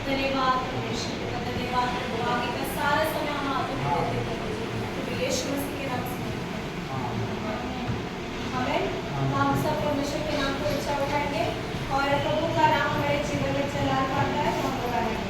धन्यवाद परमेश्वर का, धन्यवाद प्रभु। आगे का सारा समय हम हाथों में देते हैं प्रभु यीशु मसीह के नाम से। आमीन। हम सब परमेश्वर के नाम को ऊंचा उठाएंगे और प्रभु का नाम हमारे जीवन में चला पाता है तो हम लगाएंगे।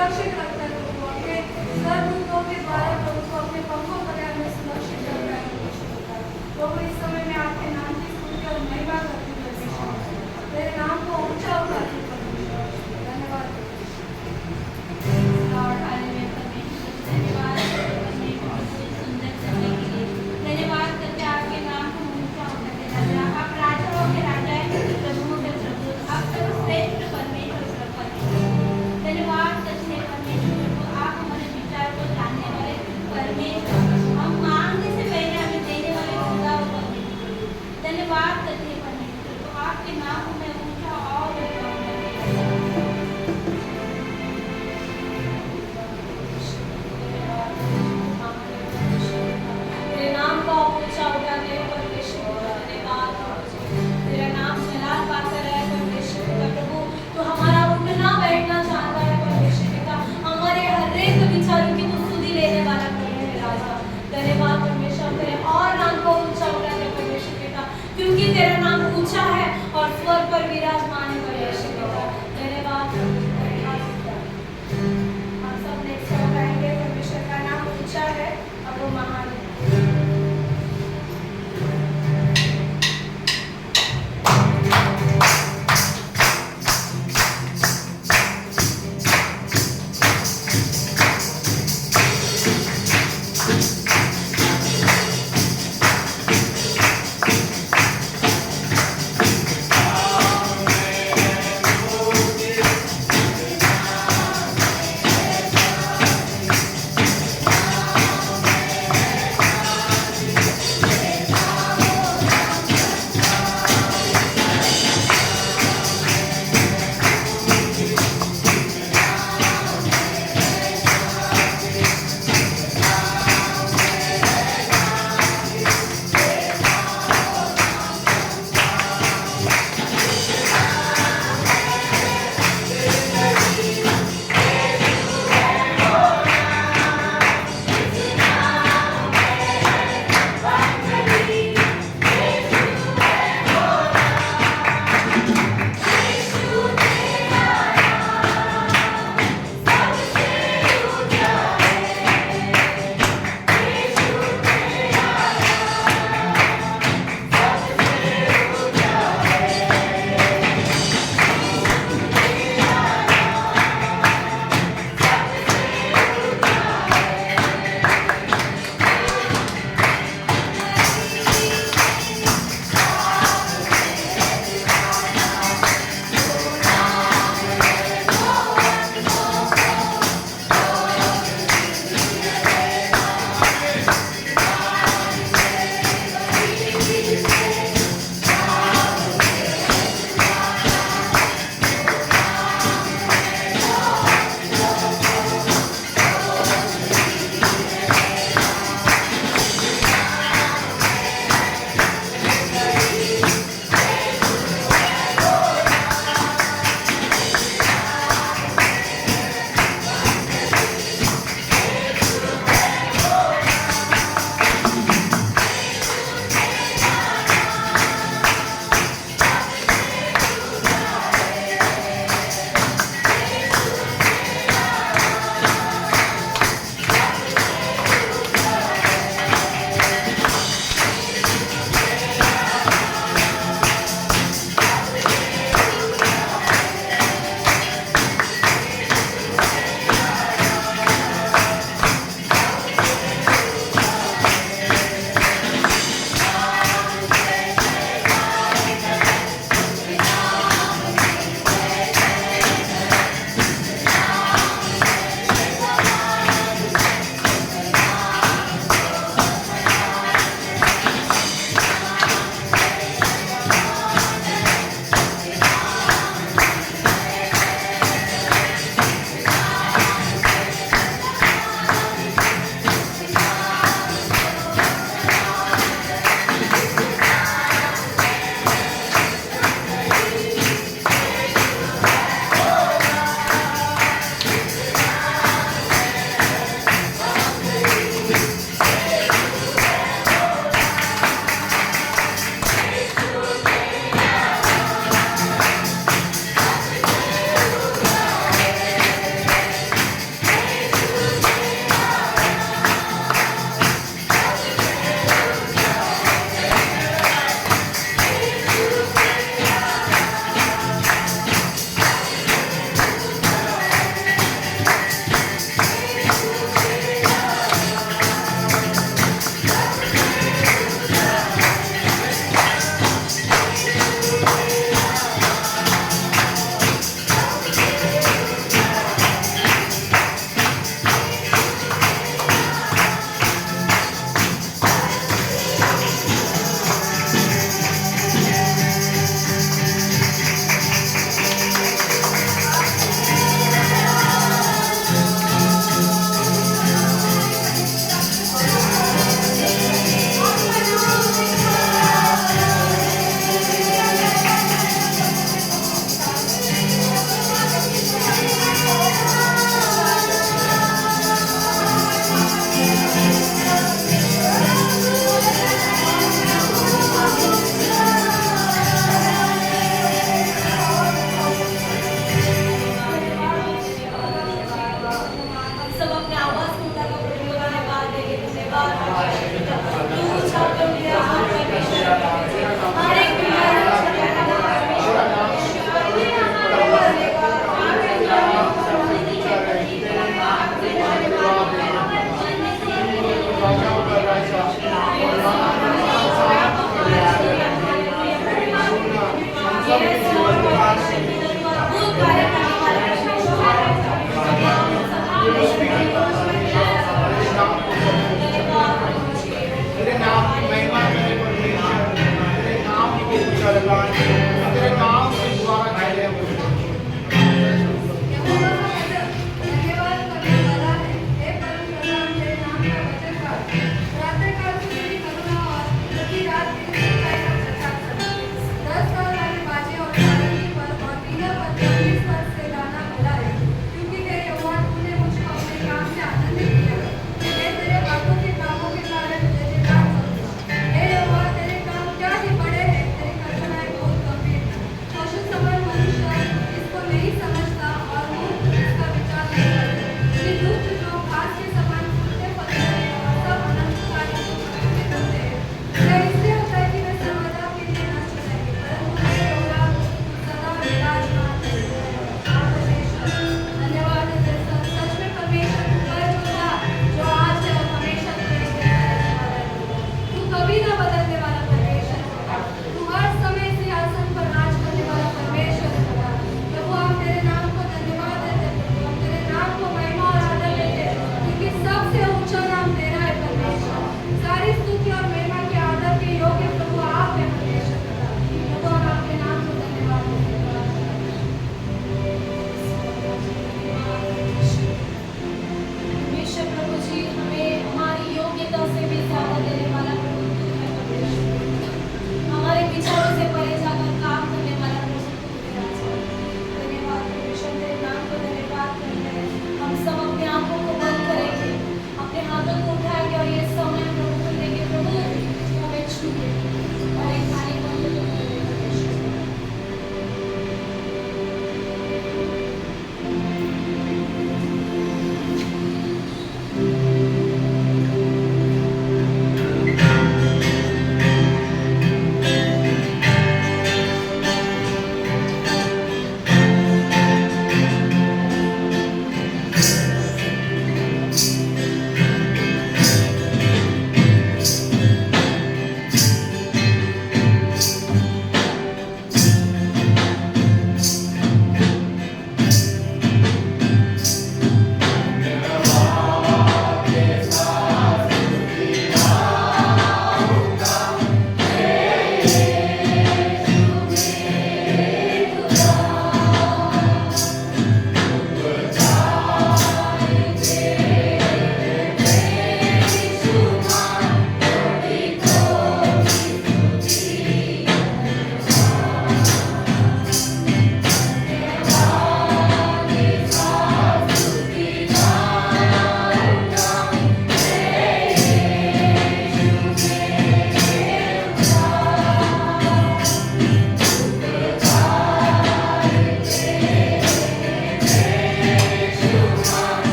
सुरक्षित रखता है प्रभु, अपने सरदूतों के द्वारा प्रभु को अपने पंखों पर हमें सुरक्षित रखता है प्रभु। इस समय में आपके नाम की स्तुति और महिमा करती हूँ परमेश्वर, तेरे नाम को ऊंचा उठाती हूँ परमेश्वर। धन्यवाद लॉर्ड हालेलुया परमेश्वर, धन्यवाद परमेश्वर सुंदर करने के लिए, धन्यवाद करते आपके नाम को ऊंचा उठाते राजा, आप राजाओं के राजा हैं, प्रभुओं के प्रभु, आप सर्वश्रेष्ठ परमेश्वर, धन्यवाद करते परमेश्वर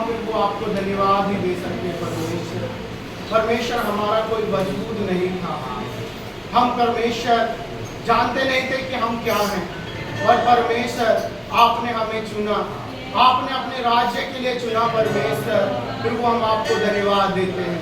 प्रभु आपको धन्यवाद ही दे सकते हैं परमेश्वर। परमेश्वर हमारा कोई वजूद नहीं था, हम परमेश्वर जानते नहीं थे कि हम क्या हैं, पर परमेश्वर आपने हमें चुना, आपने अपने राज्य के लिए चुना परमेश्वर। प्रभु हम आपको धन्यवाद देते हैं,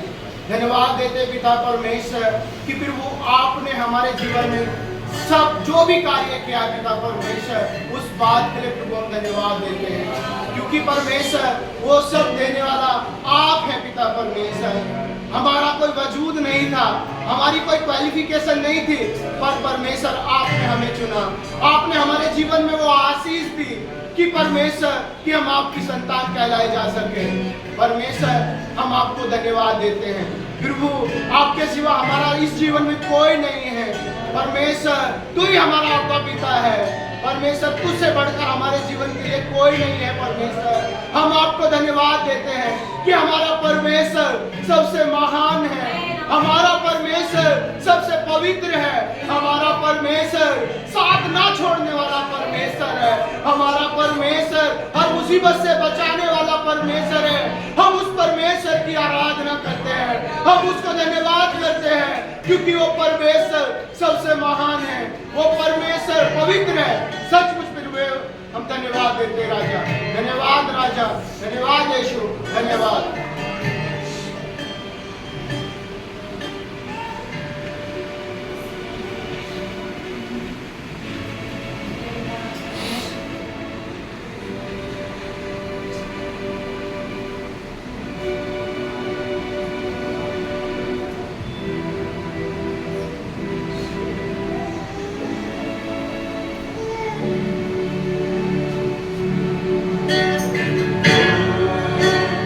धन्यवाद देते पिता परमेश्वर कि प्रभु आपने हमारे जीवन में सब जो भी कार्य किया पिता परमेश्वर, उस बात के लिए प्रभु हम धन्यवाद देते हैं, क्योंकि परमेश्वर वो सब देने वाला आप है पिता परमेश्वर। हमारा कोई वजूद नहीं था, हमारी कोई क्वालिफिकेशन नहीं थी, पर परमेश्वर आपने हमें चुना, आपने हमारे जीवन में वो आशीष दी कि परमेश्वर कि हम आपकी संतान कहलाए जा सके। परमेश्वर हम आपको धन्यवाद देते हैं प्रभु, आपके सिवा हमारा इस जीवन में कोई नहीं है। परमेश्वर तू ही हमारा आपका पिता है परमेश्वर, तुझसे बढ़कर हमारे जीवन के लिए कोई नहीं है परमेश्वर। हम आपको धन्यवाद देते हैं कि हमारा परमेश्वर सबसे महान है, हमारा परमेश्वर सबसे पवित्र है, हमारा परमेश्वर साथ ना छोड़ने वाला परमेश्वर है, हमारा परमेश्वर हर मुसीबत से बचाने वाला परमेश्वर है। हम उस परमेश्वर की आराधना करते हैं, हम उसको धन्यवाद करते हैं, क्योंकि वो परमेश्वर सबसे महान है, वो परमेश्वर पवित्र है। सचमुच हम धन्यवाद देते हैं राजा, धन्यवाद राजा, धन्यवाद यीशु, धन्यवाद।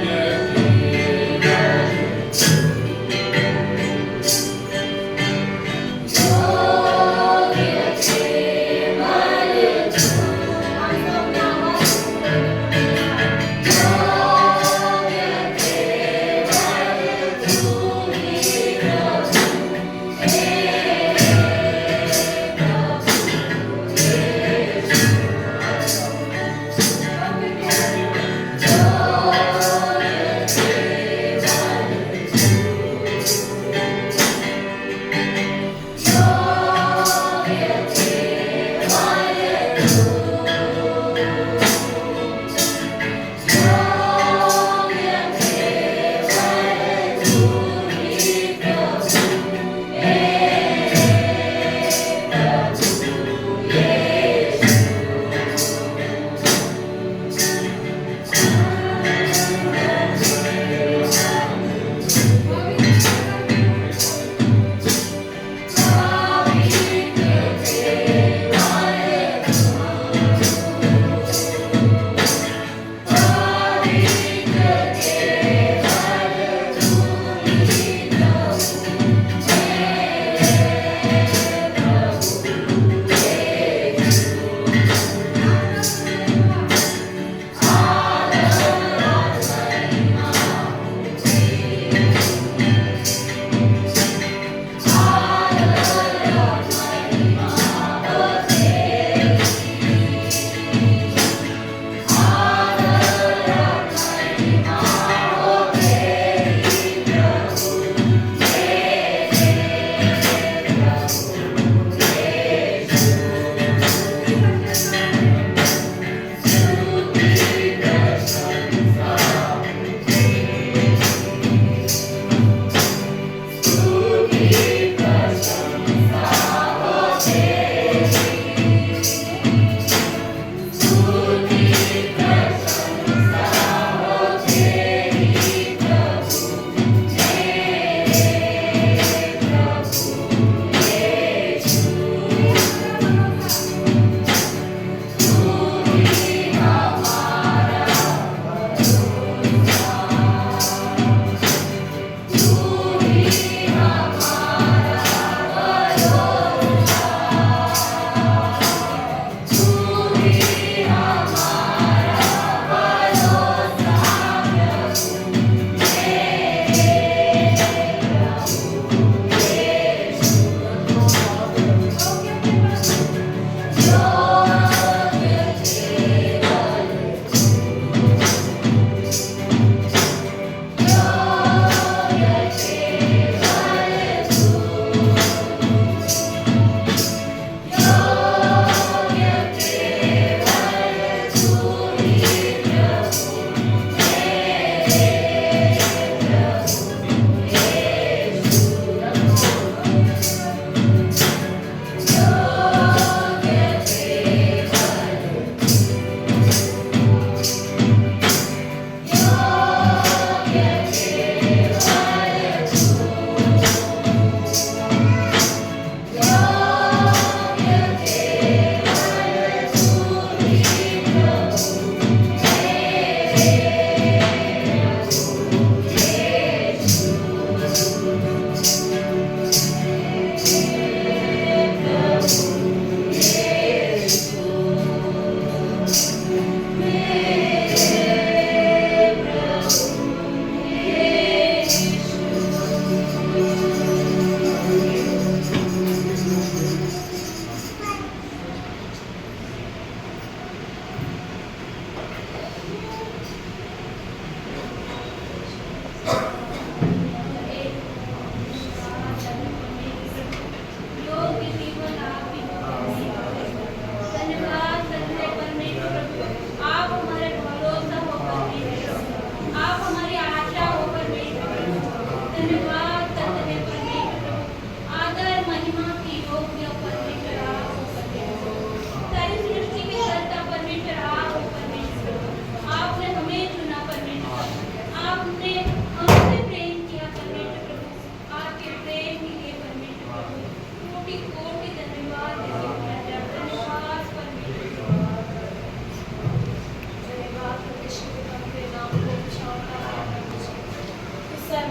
Yeah.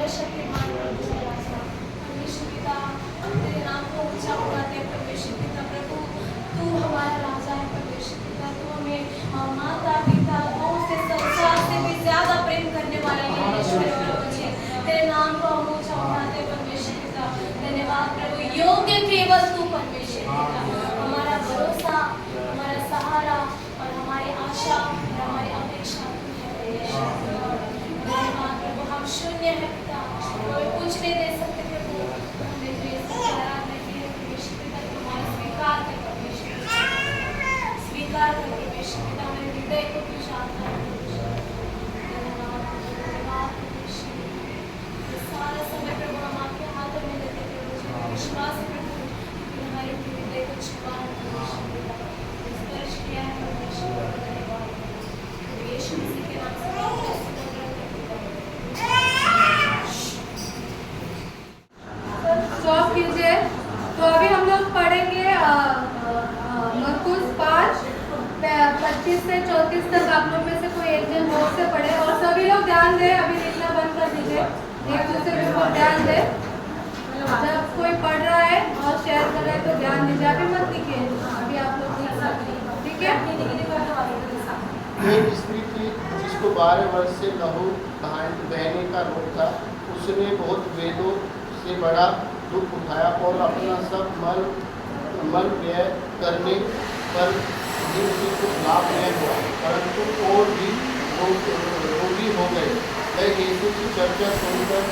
सर्वशक्तिमान परमेश्वर राजा, परमेश्वर पिता, तेरे नाम को ऊंचा उठाते हैं परमेश्वर पिता प्रभु, तू हमारा राजा है परमेश्वर पिता, तू हमें माता पिता और से संसार से भी ज्यादा प्रेम करने वाले परमेश्वर प्रभु जी, तेरे नाम को हम ऊंचा उठाते हैं परमेश्वर पिता। धन्यवाद प्रभु, योग्य केवल तू परमेश्वर पिता, हमारा भरोसा, हमारा सहारा और हमारी आशा और हमारी अपेक्षा तू है परमेश्वर। धन्यवाद प्रभु, हम शून्य है पिता, कोई कुछ नहीं दे सकते प्रभु, हमने जो ये सब आराधना की है परमेश्वर पिता, तुम्हारा स्वीकार कर परमेश्वर, स्वीकार कर परमेश्वर पिता, हमारे हृदय को तू जानता है परमेश्वर। धन्यवाद परमेश्वर, ये सारा समय प्रभु हम आपके हाथों में देते प्रभु जी, विश्वास है प्रभु कि हमारे हृदय को छुपा है परमेश्वर पिता, स्पर्श किया है परमेश्वर। धन्यवाद प्रभु, यीशु मसीह के नाम से स्टॉप कीजिए। तो अभी हम लोग पढ़ेंगे मरकुस 5:25 से 34 तक। आप लोग में से कोई एक जन जोर से पढ़े और सभी लोग ध्यान दें, अभी लिखना बंद कर दीजिए, एक दूसरे को ध्यान दें। जब कोई पढ़ रहा है और शेयर कर रहा है तो ध्यान दीजिए, अभी मत लिखिए, अभी आप लोग लिख सकते हैं, ठीक है। एक स्त्री थी जिसको 12 वर्ष से लहू बहने का रोग था। उसने बहुत वेदों से बड़ा दुख उठाया और अपना सब मल व्यय करने पर भी उसे कुछ लाभ नहीं हुआ, परंतु और भी रोगी हो गए। वह यीशु की चर्चा सुनकर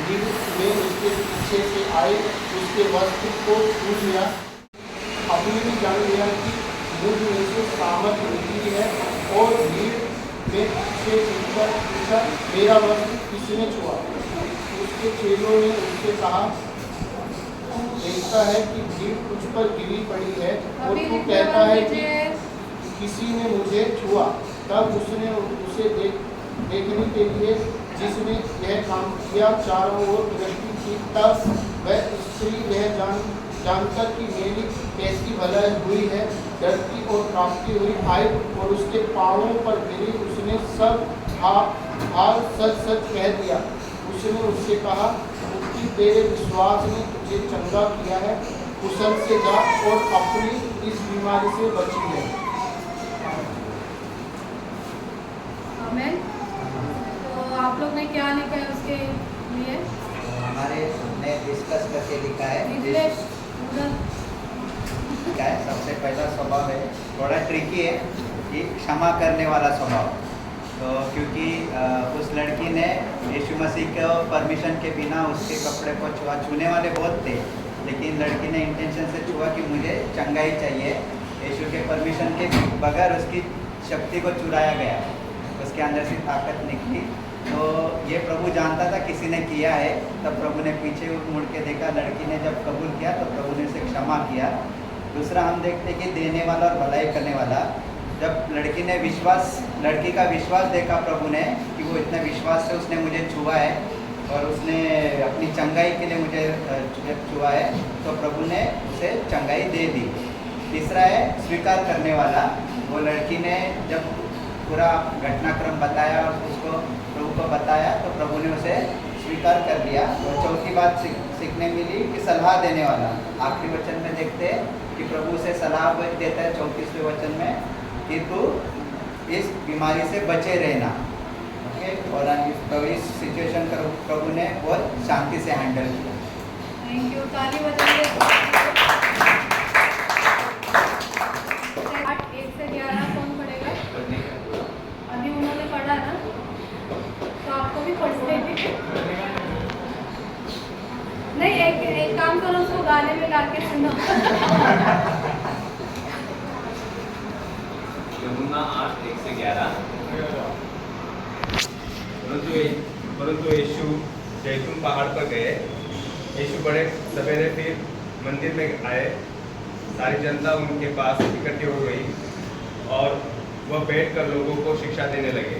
भीड़ में उसके पीछे से आए, उसके वस्त्र को छू लिया, अपने भी जान लिया कि मुझ में से सामर्थ मिली है, और भीड़ में पीछे पूछा, मेरा वस्त्र किसने छुआ? उसके चेलों ने उससे कहा, देखता है कि भीड़ तुझ पर गिरी पड़ी है और तू कहता है कि किसी ने मुझे छुआ। तब उसने उसे देखने के लिए जिसने यह काम किया चारों ओर दृष्टि की, तब वह स्त्री यह जानकर कि मेरी कैसी भलाई हुई है, डरती और कांपती हुई आई और उसके पाँवों पर गिरी। उसने सब हाल सच सच कह दिया। उसने उससे कहा, कि तेरे विश्वास ने तुझे चंगा किया है, कुशल से जा और अपनी इस बीमारी से बची है। आमीन। तो आप लोग ने क्या लिखा है उसके लिए? हमारे ने डिस्कस करके लिखा है। क्या है? सबसे पहला स्वभाव है, थोड़ा ट्रिकी है, कि क्षमा करने वाला स्वभाव। तो क्योंकि उस लड़की ने यीशु मसीह को परमिशन के बिना उसके कपड़े को छूने वाले बहुत थे, लेकिन लड़की ने इंटेंशन से छुआ कि मुझे चंगाई चाहिए। यीशु के परमिशन के बगैर उसकी शक्ति को चुराया गया, उसके अंदर से ताकत निकली। तो ये प्रभु जानता था किसी ने किया है, तब प्रभु ने पीछे मुड़ के देखा, लड़की ने जब कबूल किया तो प्रभु ने उसे क्षमा किया। दूसरा हम देखते कि देने वाला और भलाई करने वाला, जब लड़की का विश्वास देखा प्रभु ने कि वो इतने विश्वास से उसने मुझे छुआ है और उसने अपनी चंगाई के लिए मुझे छुआ है, तो प्रभु ने उसे चंगाई दे दी। तीसरा है स्वीकार करने वाला, वो लड़की ने जब पूरा घटनाक्रम बताया और उसको प्रभु को बताया तो प्रभु ने उसे स्वीकार कर लिया। और चौथी बात सीखने मिली कि सलाह देने वाला, आखिरी वचन में देखते हैं कि प्रभु से सलाह देता है 34वें वचन में कि तू इस बीमारी से बचे रहना। ओके, और इस सिचुएशन को प्रभु ने बहुत शांति से हैंडल किया। थैंक यू, ताली बजाइए। 8:1 से 11 कौन पढ़ेगा? अभी उन्होंने पढ़ा ना, तो आपको भी पढ़ना है। नहीं, एक काम करो, उसको गाने में गा के सुनो। यमुना 8:1 से 11। परंतु यीशु जैतून पहाड़ पर गए। यीशु बड़े सवेरे फिर मंदिर में आए। सारी जनता उनके पास इकट्ठी हो गई और वह बैठकर लोगों को शिक्षा देने लगे।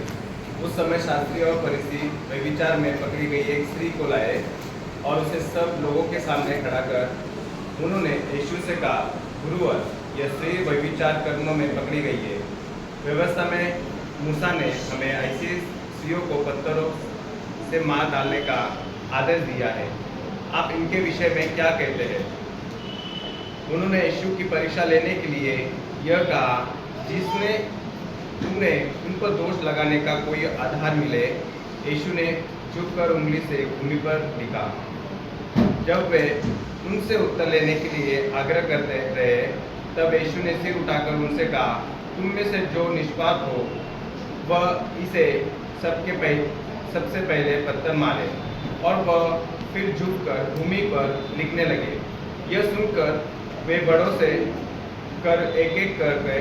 उस समय शास्त्री और फरीसी व्यभिचार में पकड़ी गई एक स्त्री को लाए और उसे सब लोगों के सामने खड़ा कर उन्होंने यीशु से कहा, गुरुवर, यह स्त्री व्यभिचार कर्मों में पकड़ी गई है। व्यवस्था में मूसा ने हमें ऐसी स्त्रियों को पत्थरों से मार डालने का आदेश दिया है। आप इनके विषय में क्या कहते हैं? उन्होंने यीशु की परीक्षा लेने के लिए यह कहा, जिसने तुमने उन पर दोष लगाने का कोई आधार मिले। यीशु ने झुककर उंगली से भूमि पर लिखा। जब वे उनसे उत्तर लेने के लिए आग्रह करते रहे, तब यीशु ने सिर उठाकर उनसे कहा, तुम में से जो निष्पाप हो वह इसे सबसे पहले पत्थर मारे। और वह फिर झुककर भूमि पर लिखने लगे। यह सुनकर वे बड़ों से कर एक करके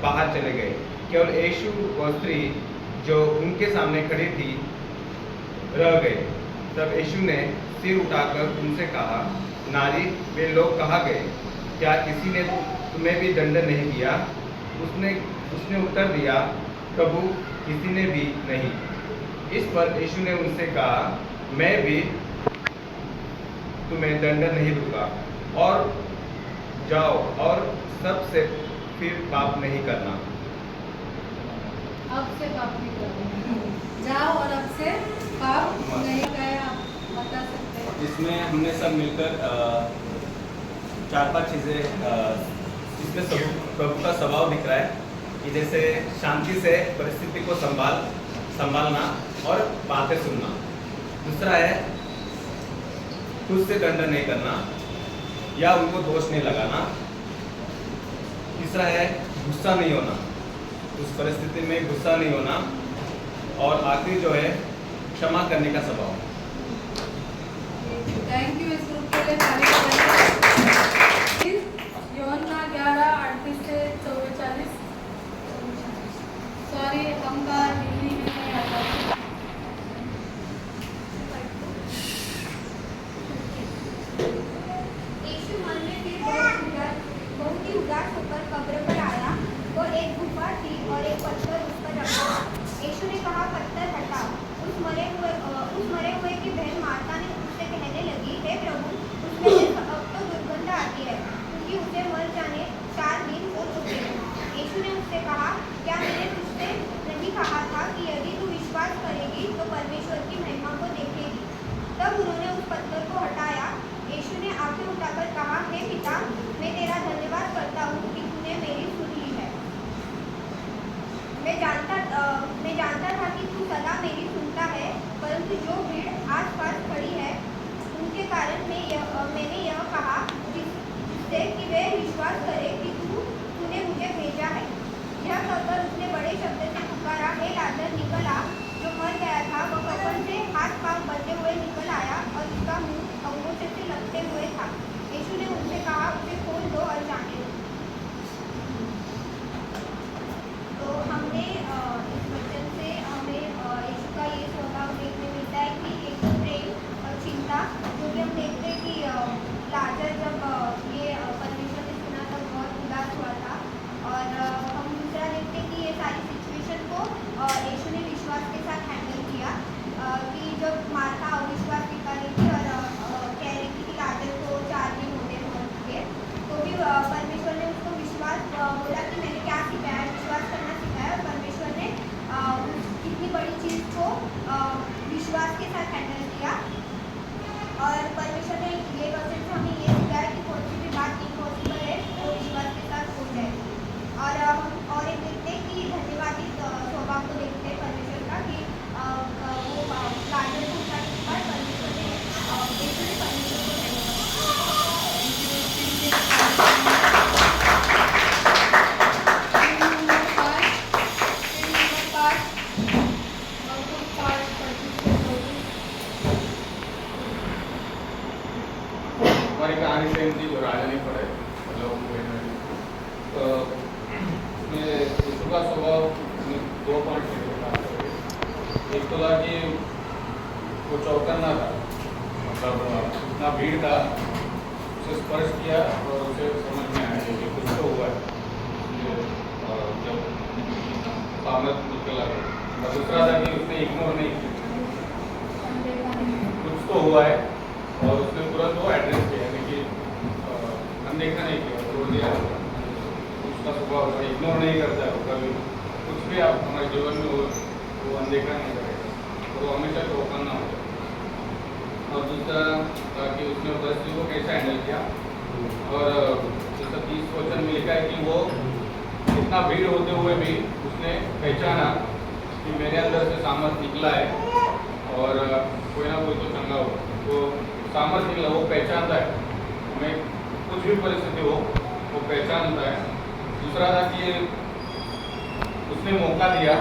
बाहर चले गए। केवल यीशु और स्त्री जो उनके सामने खड़ी थी रह गए। तब यीशु ने सिर उठाकर उनसे कहा, नारी, वे लोग कहाँ गए? क्या किसी ने तुम्हें भी दंड नहीं दिया? उसने उत्तर दिया, प्रभु, किसी ने भी नहीं। इस पर यीशु ने उनसे कहा, मैं भी तुम्हें दंड नहीं दूंगा, और जाओ और सबसे फिर पाप नहीं करना। अब से पाप नहीं करना। जाओ और अब से पाप नहीं गए। आप बता सकते हैं? इसमें हमने सब मिलकर 4-5 चीज़ें इसमें प्रभु का स्वभाव दिख रहा है कि जैसे शांति से परिस्थिति को संभालना और बातें सुनना। दूसरा है खुद से दंड नहीं करना या उनको दोष नहीं लगाना। तीसरा है गुस्सा नहीं होना, उस परिस्थिति में गुस्सा नहीं होना। और आखिरी जो है क्षमा करने का स्वभाव। थैंक यू इस ग्रुप के लिए तारीफ। यूहन्ना 11:38 से 44। सॉरी, हमका हिंदी में नहीं आता। यीशु मन में फिर बहुत ही उदास होकर कब्र पर आया। वो एक गुफा थी और एक पत्थर उस पर रखा। यीशु ने कहा, पत्थर हटाओ। उस मरे हुए की बहन मार्था ने उससे कहने लगी, हे प्रभु, उसमें से अब तो दुर्गंध आती है, क्योंकि उसे मर जाने 4 दिन हो चुके हैं। यीशु ने उससे कहा, क्या मैंने तुझसे नहीं कहा था कि यदि तू विश्वास करेगी तो परमेश्वर की महिमा को देखेगी? तब उन्होंने उस पत्थर को हटाया। यीशु ने आंखें उठाकर कहा, हे पिता, मैं तेरा धन्यवाद करता हूँ कि तूने मेरी सुन ली है। मैं जानता था कि तू सदा मेरी सुनता है, परंतु जो भीड़ आस-पास खड़ी है उनके कारण मैंने यह कहा, जिससे कि वे विश्वास करें कि तूने मुझे भेजा है। यह कहकर उसने बड़े शब्द से पुकारा, हे लाजर, निकल आ। जो मर गया था वह कफन से हाथ-पांव बंधे हुए निकल आया और उसका मुंह अंगूठे से लगते हुए था। यीशु ने उनसे कहा, उसे खोल दो और जाने दो। तो हमने इस वचन से हमें यीशु का ये स्वभाव देखने मिलता है कि एक प्रेम और चिंता, जो कि हम देखते हैं कि लाजर जब ये परमेश्वर ने सुना तब बहुत उदास हुआ था। और हम दूसरा देखते हैं कि ये सारी सिचुएशन को यीशु ने विश्वास के साथ हैंडल किया। कि जब मार्था अविश्वास दिखा रही थी और कह रही थी कि लाजर को 4 दिन होने हो चुके, तो भी परमेश्वर ने उसको विश्वास बोला कि मैंने क्या सिखाया, विश्वास करना सिखाया। और परमेश्वर ने इतनी बड़ी चीज़ को विश्वास के साथ हैंडल किया। और परमेश्वर ने ये वचन से हमें ये सिखाया कि कोई सी भी बात इम्पॉसिबल है वो विश्वास के साथ हो जाएगी। और हम और एक देखते हैं कि धन्यवादी स्वभाव को देखते हैं परमेश्वर का, कि वो लाजर को उठाने के बाद परमेश्वर ने परमेश्वर को हमारी कहानी सेम थी, जो राजा नहीं पड़े लोग तो उसमें यीशु का स्वभाव 2 पॉइंट एक तो था कि वो चौकन्ना था, मतलब इतना भीड़ था, उसे स्पर्श किया और उसे समझ में आया कि कुछ तो हुआ है जब सामने निकल आ गया। और दूसरा था कि उसने इग्नोर नहीं किया, कुछ तो हुआ है और उसने तुरंत वो एड्रेस किया, लेकिन अनदेखा नहीं किया, छोड़ दिया। उसका स्वभाव इग्नोर नहीं करता है कभी, कुछ भी आप हमारे जीवन में वो अनदेखा नहीं करेगा, तो वो हमेशा चौकन्ना होगा। और उसने परिस्थिति को कैसे हैंडल किया। और जैसा 30 क्वेश्चन में लिखा है कि वो इतना भीड़ होते हुए भी उसने पहचाना कि मेरे अंदर से सामर्थ्य निकला है और कोई ना कोई तो चंगा हो, तो सामर्थ्य निकला, वो पहचानता है, हमें कुछ भी परिस्थिति हो वो पहचानता है। दूसरा था कि उसने मौका दिया,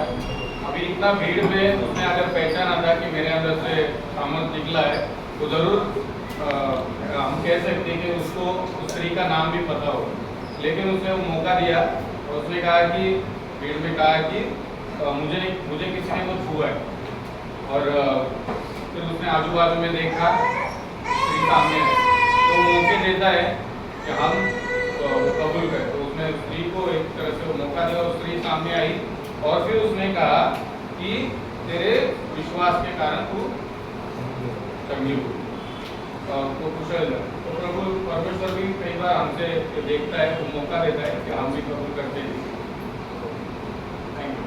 अभी इतना भीड़ में उसने अगर पहचाना था कि मेरे अंदर से सामर्थ्य निकला है तो ज़रूर हम कह सकते हैं कि उसको उस स्त्री का नाम भी पता हो, लेकिन उसने वो मौका दिया और उसने कहा कि भीड़ में कहा कि मुझे किसी ने तो छुआ है। और फिर उसने आजू बाजू में देखा, स्त्री सामने है, तो मौके देता है कि हम कबूल करें। तो उसने स्त्री को एक तरह से वो मौका दिया और स्त्री सामने आई और फिर उसने कहा कि तेरे विश्वास के कारण तू चंगी हुई, तो कुशल। तो प्रभु परमेश्वर भी कई बार हमसे देखता है, वो मौका देता है कि हम भी कबूल करते हैं। Thank you.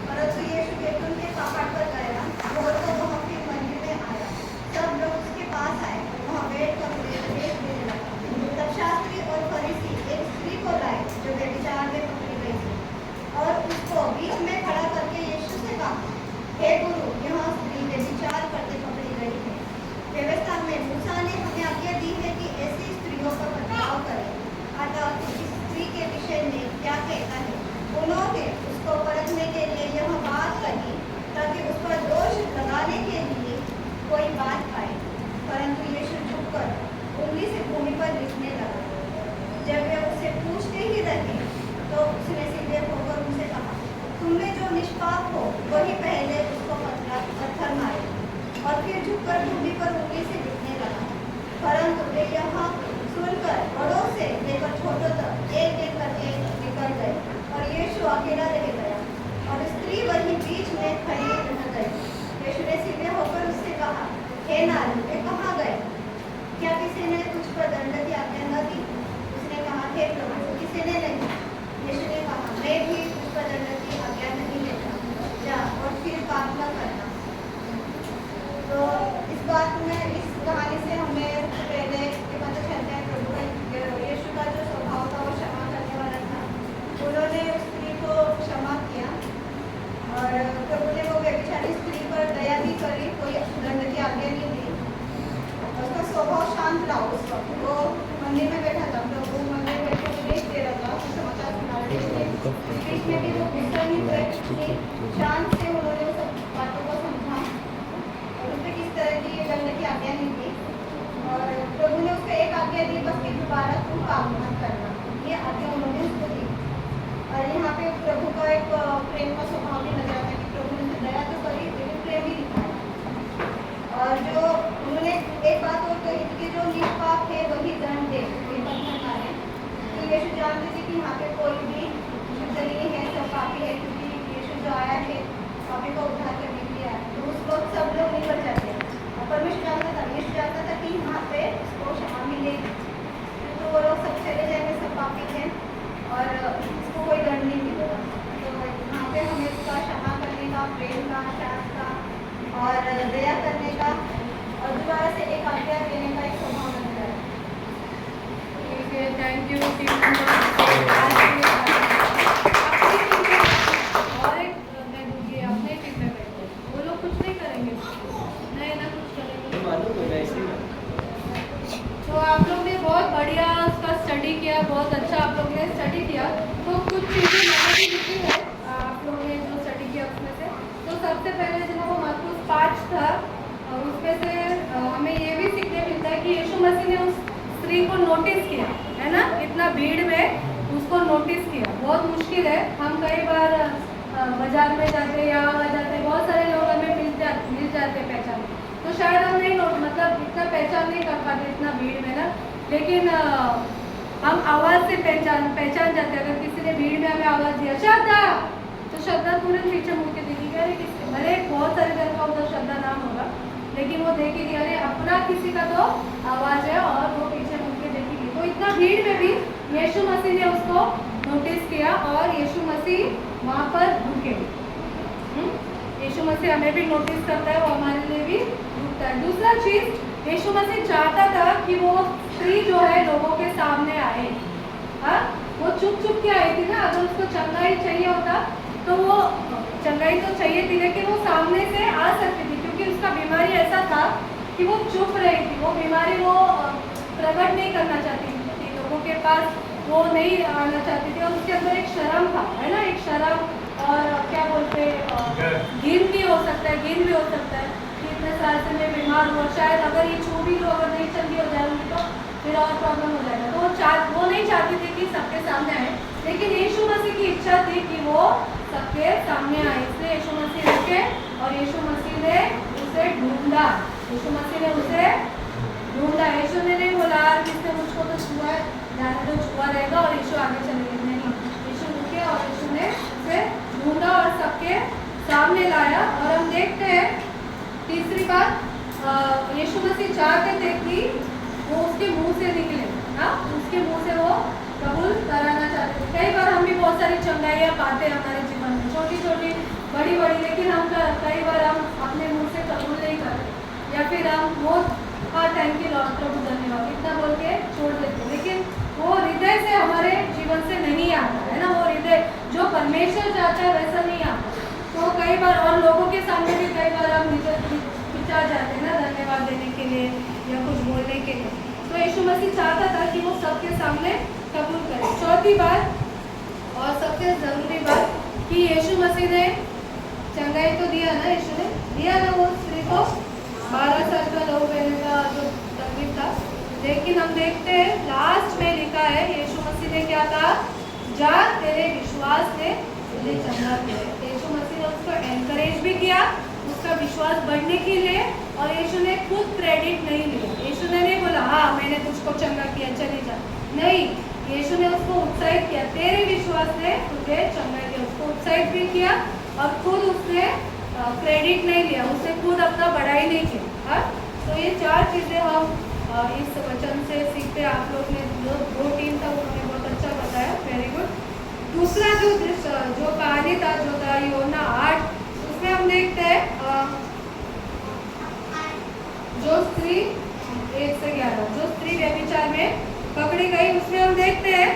परंतु यीशु जैतून के पहाड़ पर गया, और तो वहाँ फिर मंदिर में आया। सब लोग उसके पास आए, वहाँ बैठकर उपदेश देने लगा। तब शास्त्री और फरीसी एक स्त्री को लाए जो व्यभिचार में पकड़ी गई थी, और उसको बीच में खड़ा करके यीशु से कहा, हे गुरु, यह स्त्री व्यभिचार करते पकड़ी गई है। व्यवस्था में मूसा ने हमें आज्ञा दी है कि ऐसी स्त्रियों पर बर्ताव करें। अतः इस स्त्री के विषय में क्या कहता है? उन्होंने उसको परखने के लिए यह बात कही ताकि उस पर दोष लगाने के लिए कोई बात पाए। परंतु यीशु झुककर उंगली से भूमि पर लिखने लगा। जब वे उससे पूछते ही रहे तो उसने सीधे होकर उनसे कहा, तुमने जो निष्पाप हो वही पहले उसको पत्थर मारे। और फिर झुककर भूमि पर उंगली से लिखने लगा। परंतु वे यहाँ सुनकर बड़ों से लेकर छोटों तक एक एक करके निकल गए और यीशु अकेला रह गया और स्त्री वहीं बीच में खड़ी रह गई। यीशु ने सीधे होकर उससे कहा, हे नारी, वे कहाँ गए? क्या किसी ने तुझ पर दंड की आज्ञा न दी? उसने कहा, हे प्रभु, किसी ने नहीं। यीशु ने कहा, मैं भी तुझ पर दंड की आज्ञा नहीं देता, जा और फिर पाप न करना। तो इस बात में, इस कहानी से हमें पहले ये पता चलता है प्रभु का, यीशु का जो स्वभाव था वो क्षमा करने वाला था। उन्होंने उस स्त्री को क्षमा किया और प्रभु ने वो व्यभिचारी स्त्री पर दया भी करी, कोई दंड की आज्ञा नहीं दी। उसका स्वभाव शांत रहा। उस वक्त वो मंदिर में बैठा था, प्रभु मंदिर में बैठे उपदेश दे रहा था, समाचार सुना रहे थे। बीच में भी वो गुस्सा नहीं हुए, शांत से उन्होंने उस बातों को समझा और उस पर किस तरह की दंड की आज्ञा नहीं दी। और प्रभु ने उसको एक आज्ञा दी, बस कि दोबारा तुम पाप मत करना, ये आज्ञा उन्होंने उसको दी। और यहाँ पे प्रभु का एक प्रेम का स्वभाव भी नजर आता है कि प्रभु ने दया तो करी लेकिन प्रेम भी दिखाया। और जो उन्होंने एक बात और कही थी कि जो निष्पाप है वही दंड दे, तो यीशु जानते थे कि यहाँ पे कोई भी शुद्ध नहीं है, सब पापी है, क्योंकि यीशु जो आया है पापी को उद्धार करने के लिए आया। तो उस वक्त सब लोग निकल जाते हैं और परमेश्वर जानता था, यीशु जानता था कि यहाँ पे इसको क्षमा मिलेगी, तो वो लोग सब चले जाएंगे, सब पापी हैं और इसको कोई दंड नहीं मिलेगा। तो यहाँ पे हमें उसका क्षमा करने का, प्रेम का, त्याग का और दया करने का और दोबारा से एक आज्ञा देने का एक स्वभाव नजर आया। ठीक है, थैंक यू। और एक मैं दूंगी, अपने फीडबैक है, वो लोग कुछ नहीं करेंगे, नहीं ना कुछ करेंगे। तो आप लोग ने बहुत बढ़िया उसका स्टडी किया, बहुत अच्छा आप लोग ने स्टडी किया। तो कुछ चीज़ें मैंने भी लिखी है आप लोग ने जो स्टडी किया उसमें से। तो सबसे पहले जो वो मरकुस 5 था, उसमें से हमें ये भी सीखने मिलता है कि यीशु मसीह ने उस स्त्री को नोटिस किया, है ना, इतना भीड़ में उसको नोटिस किया। बहुत मुश्किल है, हम कई बार बाजार में जाते हैं, यहाँ वहाँ जाते हैं, बहुत सारे लोग हमें मिल जाते हैं पहचान, तो शायद हम नहीं मतलब इतना पहचान नहीं कर पाते इतना भीड़ में ना। लेकिन हम आवाज़ से पहचान जाते हैं। अगर किसी ने भीड़ में हमें आवाज़ दिया, श्रद्धा, तो श्रद्धा तुरंत पीछे मुड़ के देखेगी, अरे किसके, भले बहुत सारे घर का उधर श्रद्धा नाम होगा, लेकिन वो देखेगी अरे अपना किसी का तो आवाज़ है और वो पीछे मुड़ के देखेगी। तो इतना भीड़ में भी यीशु मसीह ने उसको नोटिस किया और यीशु मसीह वहाँ पर रुके। यीशु मसीह हमें भी नोटिस करता है, वो हमारे लिए भी रुकता है। दूसरा चीज, यीशु मसीह चाहता था कि वो स्त्री जो है लोगों के सामने आए। हाँ, वो चुप चुप के आई थी ना। अगर उसको चंगाई चाहिए होता तो वो चंगाई तो चाहिए थी, लेकिन वो सामने से आ सकती थी, क्योंकि उसका बीमारी ऐसा था कि वो चुप रही थी। वो बीमारी वो प्रकट नहीं करना चाहती थी लोगों के पास, वो नहीं आना चाहती थी, और उसके अंदर एक शर्म था, है ना, एक शर्म। और क्या बोलते, घिन भी हो सकता है, घिन भी हो सकता है कि इतने साल से मैं बीमार हूँ, शायद अगर ये छू भी लो, अगर नहीं चंगी हो जाऊंगी तो फिर और प्रॉब्लम हो जाएगा। तो वो नहीं चाहती थी कि सबके सामने आए, लेकिन यीशु मसीह की इच्छा थी कि वो सबके सामने आए। इसलिए यीशु मसीह रुके और यीशु मसीह ने उसे ढूंढा। यीशु मसीह ने उसे ढूंढा। यीशु ने नहीं बोला किसने मुझको तो छुआ है, जाने तो छुआ रहेगा, और यीशु आगे चले गए। नहीं, यीशु रुके और यीशु ने उसे ढूंढा और सबके सामने लाया। और हम देखते हैं तीसरी बात, यीशु मसीह चाहते थे कि वो उसके मुंह से निकले। हाँ, उसके मुंह से वो कबूल कराना चाहते थे। कई बार हम भी बहुत सारी चंगाइयाँ पाते हैं हमारे जीवन में, छोटी छोटी बड़ी बड़ी, लेकिन हम कई बार हम अपने मुंह से कबूल नहीं करते, या फिर हम बहुत हाँ थैंक यू लॉर्ड, प्रभु धन्यवाद इतना बोल के छोड़ देते, लेकिन वो हृदय से हमारे जीवन से नहीं आता है ना। वो हृदय जो परमेश्वर चाहता है वैसा नहीं आता। तो कई बार, और लोगों के सामने भी कई बार हम हिचकिचा जाते हैं ना धन्यवाद देने के लिए या कुछ बोलने के लिए। तो यीशु मसीह चाहता था कि वो सबके सामने कबूल करे। चौथी बात और सबसे ज़रूरी बात कि यीशु मसीह ने चंगाई तो दिया ना, यीशु ने दिया ना वो स्त्री को 12 साल का लहू बहने का जो तकलीफ था, लेकिन हम देखते हैं लास्ट में लिखा है यीशु मसीह ने क्या कहा, जा तेरे विश्वास ने तुझे चंगा किया। यीशु मसीह ने उसको एनकरेज भी किया, उसका विश्वास बढ़ने के लिए, और यीशु ने खुद क्रेडिट नहीं लिया। यीशु ने नहीं बोला हाँ मैंने तुझको चंगा किया चली जा, नहीं, यीशु ने उसको उत्साहित किया, तेरे विश्वास ने तुझे चंगा किया। उसको उत्साहित भी किया और खुद उसने क्रेडिट नहीं लिया, उसने खुद अपना बड़ाई नहीं किया। हाँ, तो ये 4 चीज़ें हम इस वचन से सीखते हैं। आप लोग ने जो 2 टीम था उन्होंने बहुत अच्छा बताया, वेरी गुड। दूसरा जो कहानी था जो था यूहन्ना 8, उसमें हम देखते हैं जो स्त्री 1 से 11 जो स्त्री व्यभिचार में पकड़ी गई, उसमें हम देखते हैं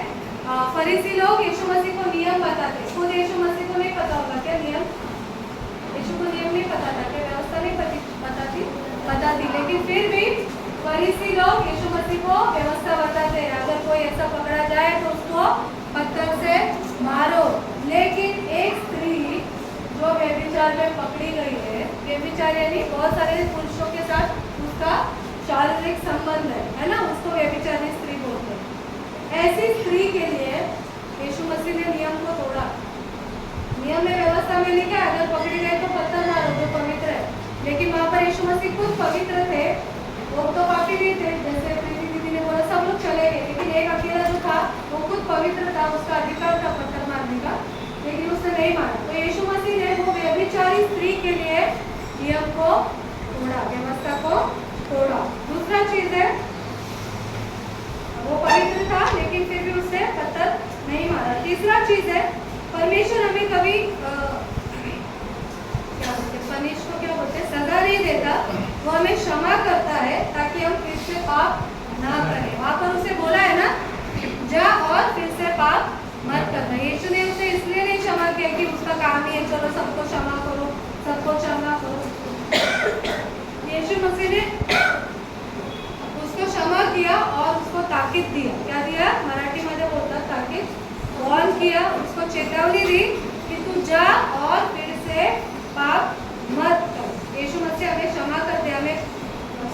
फरीसी लोग यीशु मसीह को नियम बताते। खुद यीशु मसीह को नहीं पता होगा क्या नियम, यीशु को नियम नहीं पता था, क्या व्यवस्था नहीं पता थी, लेकिन फिर भी फरीसी लोग यीशु मसीह को व्यवस्था बताते हैं, अगर कोई ऐसा पकड़ा जाए तो उसको पत्थर से मारो। लेकिन एक स्त्री जो व्यभिचार में पकड़ी गई है, व्यभिचार यानी बहुत सारे पुरुषों के साथ उसका शारीरिक संबंध है ना, उसको व्यभिचारी स्त्री बोलते हैं। ऐसी स्त्री के लिए यीशु मसीह ने नियम को तोड़ा। नियम में व्यवस्था में लिखा है अगर पकड़ी गए तो पत्थर मारो, जो पवित्र है, लेकिन वहाँ पर यीशु मसीह खुद पवित्र थे, वो तो पापी भी थे, जैसे प्रीति दीदी ने बोला सब लोग चले गए, लेकिन एक अकेला जो था वो खुद पवित्र था, उसका अधिकार था पत्थर मारने का, लेकिन उसने नहीं मारा। तो यीशु मसीह ने वो व्यभिचारी स्त्री के लिए नियम को तोड़ा, व्यवस्था को तोड़ा। दूसरा चीज है वो पवित्र था लेकिन फिर भी उसने पत्थर नहीं मारा। तीसरा चीज है परमेश्वर हमें कभी क्या बोलते, पनिश को क्या बोलते, सजा नहीं देता, वो हमें क्षमा करता है ताकि हम फिर से पाप ना करें। वहाँ पर उसे बोला है ना, जा और फिर से पाप मत करना। यीशु ने उसे इसलिए नहीं क्षमा किया कि उसका काम ही है चलो सबको क्षमा करो, सबको क्षमा करो। यीशु मसीह ने उसको क्षमा किया और उसको ताकीद दिया। क्या दिया, मराठी में बोलता ताकीद, वार्न किया, उसको चेतावनी दी कि तू जा और फिर से पाप मत कर। यीशु मसीह हमें क्षमा करते, हमें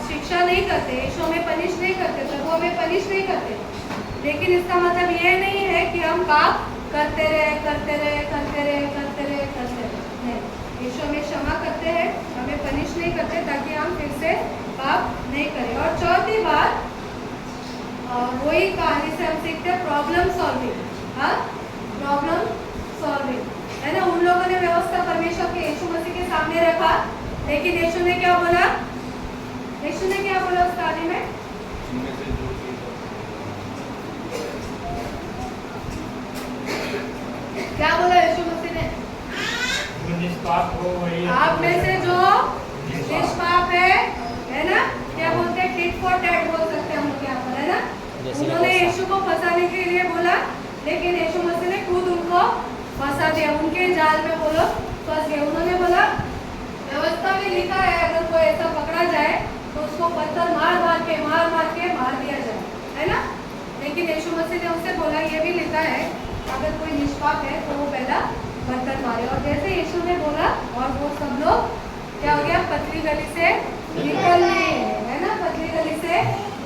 शिक्षा नहीं करते, यीशु हमें पनिश नहीं करते, प्रभु हमें पनिश नहीं करते, लेकिन इसका मतलब ये नहीं है कि हम पाप करते रहे करते रहे करते रहे करते रहे करते रहे, नहीं, यीशु हमें क्षमा करते हैं, हमें पनिश नहीं करते ताकि हम फिर से पाप नहीं करें। और चौथी बात वही कहानी से हम सीखते हैं प्रॉब्लम सॉल्विंग। हाँ, प्रॉब्लम सॉल्विंग है ना। उन लोगों ने व्यवस्था परमेश्वर के यीशु मसीह के सामने रखा, लेकिन यीशु ने क्या बोला, यीशु ने क्या बोला उस कहानी में, निष्पाप हो वही आप में से जो निष्पाप है ना, क्या बोलते हैं, टिट फॉर टैट बोल सकते हैं हम लोग यहाँ पर, है ना। उन्होंने यीशु को फंसाने के लिए बोला, लेकिन यीशु मसीह ने खुद उनको फंसा दिया, उनके जाल में वो लोग फंस गए। उन्होंने बोला व्यवस्था में लिखा है अगर कोई ऐसा पकड़ा जाए तो उसको पत्थर मार मार के मार दिया जाए, है ना। लेकिन यीशु मसीह ने उससे बोला ये भी लिखा है अगर कोई निष्पाप है तो वो पहला पत्थर मारे। और जैसे यीशु ने बोला और वो सब लोग क्या हो गया, पतली गली से निकल गए, है ना, पतली गली से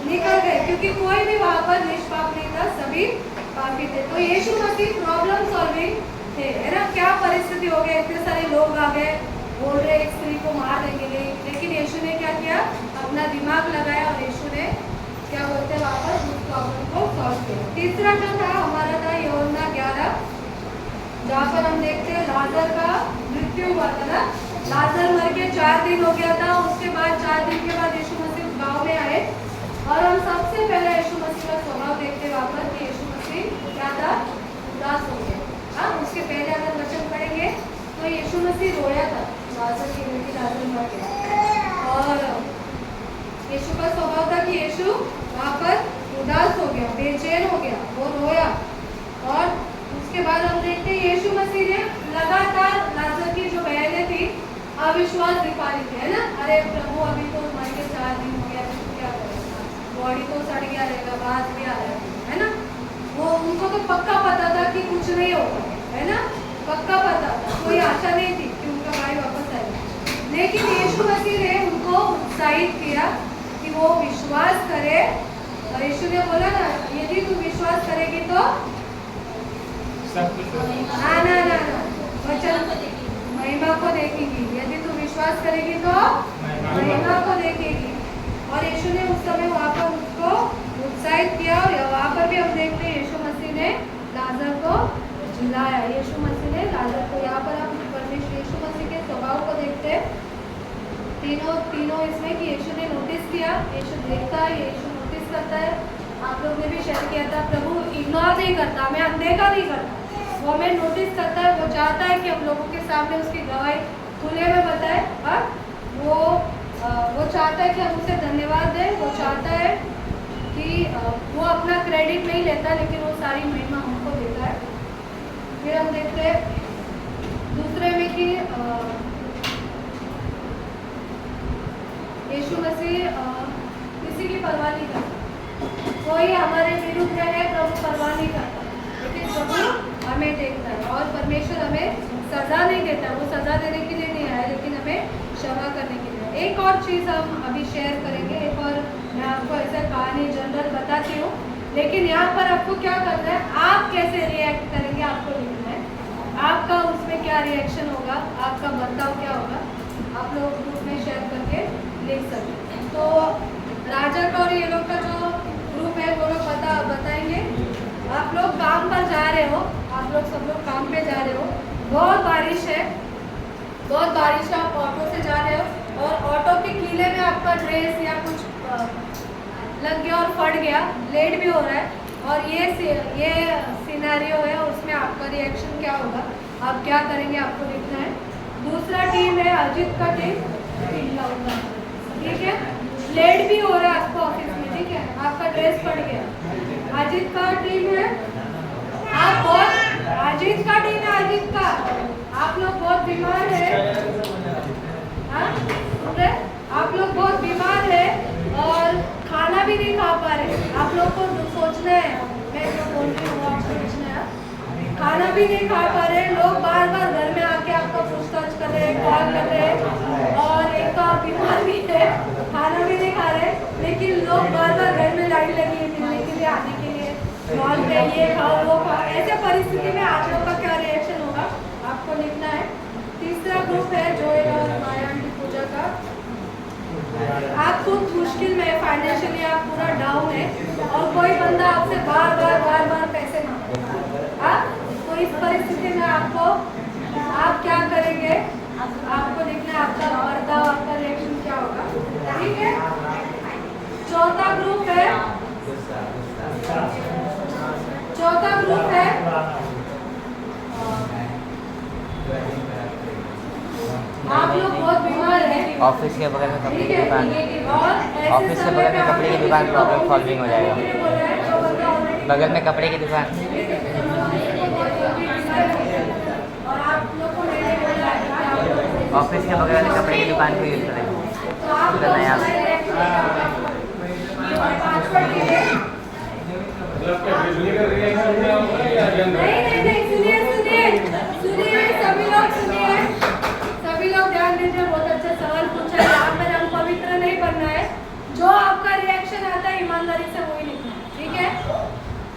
निकल गए, क्योंकि कोई भी वहाँ पर निष्पाप नहीं था, सभी पापी थे। तो यीशु मसीह प्रॉब्लम सॉल्विंग थे, है ना। क्या परिस्थिति हो गई, इतने सारे लोग आ गए, बोल रहे एक स्त्री को मार देंगे, लेकिन यीशु ने क्या किया, अपना दिमाग लगाया और यीशु ने क्या बोलते हैं वापस उस प्रॉब्लम को सॉल्व किया। तीसरा जो था हमारा था यूहन्ना 11, जहाँ पर हम देखते हैं लाजर का मृत्यु हुआ था ना। लाजर मर के 4 दिन हो गया था। उसके बाद 4 दिन के बाद यीशु मसीह गांव में आए और हम सबसे पहले यीशु मसीह का स्वभाव देखते वहाँ पर कि यीशु मसीह क्या था, उदास हो गया। हाँ, उसके पहले अगर वचन पढ़ेंगे तो यीशु मसीह रोया था, लाजर की बेटी लाजर मर गया, और यीशु का स्वभाव था कि यीशु वहाँ पर उदास हो गया, बेचैन हो गया, वो रोया। और उसके बाद हम देखते हैं यीशु मसीह ने लगातार लाजर की जो बहनें थी अविश्वास दिखा रही थी, है ना। अरे प्रभु अभी तो मर के 4 दिन हो गया, तो क्या करेगा, बॉडी तो सड़ गया रहेगा, बात भी आ रहा है ना। वो उनको तो पक्का पता था कि कुछ नहीं होगा, है ना, पक्का पता था, कोई आशा नहीं थी कि उनका भाई वापस आएगा। लेकिन यीशु मसीह ने उनको उत्साहित किया कि वो विश्वास करे, और यीशु ने बोला ना यदि तू विश्वास करेगी तो ना वचन महिमा को देखेगी, यदि तू विश्वास करेगी तो महिमा को देखेगी। और यीशु ने उस समय वहाँ पर उसको उत्साहित किया, और वहाँ पर भी हम देखते हैं यीशु मसीह ने लाजर को जिलाया, यीशु मसीह ने लाजर को। यहाँ पर हम परमेश्वर यीशु मसीह के स्वभाव को देखते हैं तीनों इसमें कि यीशु ने नोटिस किया, यीशु देखता है, यीशु नोटिस करता है। आप लोग ने भी शेयर किया था, प्रभु इग्नोर नहीं करता, हमें अनदेखा नहीं करता, वो हमें नोटिस करता है, वो चाहता है कि हम लोगों के सामने उसकी गवाही खुले में बताए, और वो चाहता है कि हम उसे धन्यवाद दें, वो चाहता है कि वो अपना क्रेडिट नहीं लेता, लेकिन वो सारी महिमा हमको देता है। फिर हम देखते हैं दूसरे में कि यीशु मसीह किसी की परवाह नहीं करता, कोई हमारे विरुद्ध है प्रभु परवाह नहीं करता, लेकिन प्रभु हमें देखता है, और परमेश्वर हमें सजा नहीं देता, वो सजा देने के लिए नहीं आया, लेकिन हमें क्षमा करने के लिए। एक और चीज़ हम अभी शेयर करेंगे, एक और मैं आपको ऐसा कहानी जनरल बताती हूँ, लेकिन यहाँ पर आपको क्या करना है, आप कैसे रिएक्ट करेंगे आपको लिखना है, आपका उसमें क्या रिएक्शन होगा, आपका बर्ताव क्या होगा, आप लोग ग्रुप में शेयर करके लिख सकते हैं। तो राजा का और ये लोग का जो ग्रुप है वो लोग बताएंगे। आप लोग काम पर जा रहे हो, आप लोग सब लोग काम पे जा रहे हो, बहुत बारिश है, बहुत बारिश है, आप ऑटो से जा रहे हो और ऑटो के कीले में आपका ड्रेस या कुछ लग गया और फट गया, लेट भी हो रहा है, और ये सिनेरियो है, उसमें आपका रिएक्शन क्या होगा, आप क्या करेंगे, आपको लिखना है। दूसरा टीम है अजित का टीम, ठीक है, लेट भी हो रहा है आपको ऑफिस में, ठीक है, आपका ड्रेस फट गया। अजित का टीम है, अजित का टीम है, अजित का, आप लोग बहुत बीमार है, आप लोग बहुत बीमार है और खाना भी नहीं खा पा रहे, आप लोग को सोचना है, मैं जो बोल रही हूँ आपको सोचना है, खाना भी नहीं खा पा रहे, लोग बार बार घर में आके आपका पूछताछ कर रहे हैं, कॉल कर रहे हैं, और एक तो आप बीमार भी है, खाना भी नहीं खा रहे, लेकिन लोग बार बार घर में लाइन लगी है मिलने के लिए, आने के लिए, कॉल चाहिए, खाओ वो खाओ। ऐसे परिस्थिति में आप लोग का क्या रिएक्शन होगा, आपको लिखना है। तीसरा ग्रुप है जोएल और माया की पूजा का, आप खूब मुश्किल में, फाइनेंशियली आप पूरा डाउन है, और कोई बंदा आपसे बार बार पैसे मांगेगा, तो इस परिस्थिति में आप क्या करेंगे, आपको लिखना है, आपका बर्ताव, आपका रिएक्शन क्या होगा, ठीक है। चौथा ग्रुप है ऑफिस के बगल में कपड़े ठीक की है? दुकान और ऐसे ऑफिस के समय बगल पे में कपड़े की आपको दुकान किसी प्रॉब्लम को सॉल्विंग हो जाएगा। किसी ने बोला है, जो बंदा already बगल में कपड़े की दुकान ठीक है, तो किसी को बहुत जल्दी डिसाइड हो गया। और आप लोग को मैंने बोला है कि आप लोग ऑफिस के बगल वाले कपड़े की दुकान को यूज़ करें। तो आप पूरा लोग नया पासवर्ड दीजिए। मतलब क्या बिजली का रिएक्शन क्या होगा या नहीं, सुनिए सभी लोग सुनिए, सभी लोग ध्यान दीजिए। बहुत अच्छा सवाल पूछा है। यहाँ पर हम पवित्र नहीं बनना है। जो आपका रिएक्शन आता है ईमानदारी से वही लिखना है, ठीक है?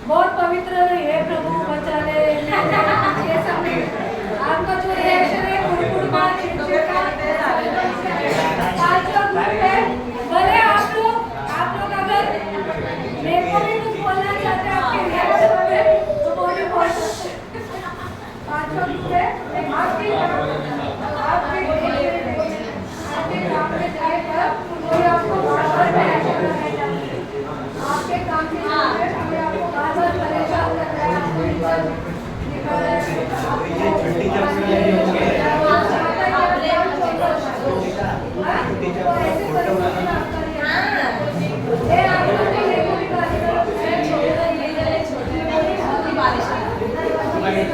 बहुत पवित्र नहीं है, प्रभु बचा ले, ये सब नहीं। आपका जो रिएक्शन है कुड़कुड़ा, चिड़चिड़ा, पांच लोग है। भले आप लोग अगर मेरे को भी कुछ बोलना चाहते हैं आपके रिएक्शन पे, तो वो भी बोल सकते हैं। पांच लोग है, आपके काम पे जाएगा, कोई आपको बार-बार परेशान कर रहा है। आपके काम पे जाएगा, कोई आपको बार-बार परेशान कर रहा है, आपको निकाल रहा है। ये छुट्टी जब से लेनी होगी तो ऐसे परिस्थिति में आपका ये आपको देखो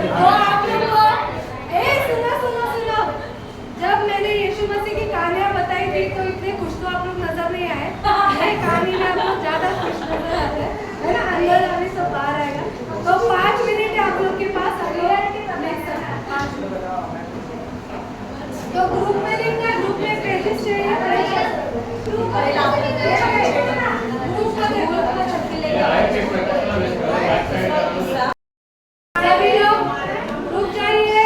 तो आप लोग को सुनो जब मैंने यीशु मसीह की कहानियां बताई थी तो इतने खुश तो आप लोग नजर नहीं आए। ये कहानी में आप लोग ज्यादा खुश नजर आते हैं, है ना? अंदर अभी सब बाहर आएगा। तो 5 मिनट है आप लोग के पास। आप लोग तो ग्रुप में लिखना है, ग्रुप में पेजेस चाहिए। ग्रुप का सभी लोग रुक जाइए,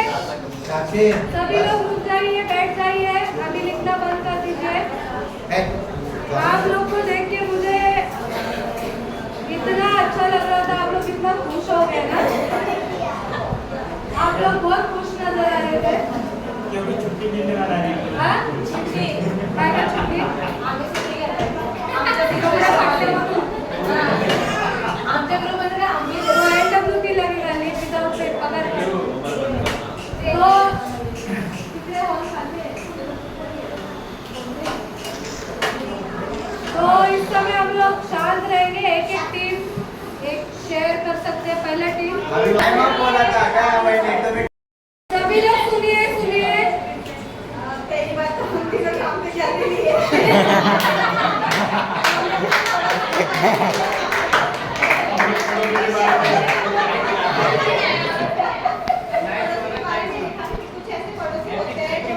सभी लोग रुक जाइए, बैठ जाइए। अभी लिखना बंद कर दीजिए। आप लोग को देख के मुझे इतना अच्छा लग रहा था, आप लोग कितना खुश हो गए ना? आप लोग बहुत खुश नजर आ रहे थे क्योंकि छुट्टी मिलने वाला है। हाँ, छुट्टी आमच्या ग्रुपमध्ये आम्ही एनडब्ल्यूपी लगेगा लीव विदाउट पे पगार। तो इस समय हम लोग शांत रहेंगे। एक टीम एक शेयर कर सकते हैं। पहला टीम सभी लोग सुनिए पहली बात तो हम भी लोग काम पे जाते नहीं है। कुछ ऐसे पड़ोसी होते हैं जो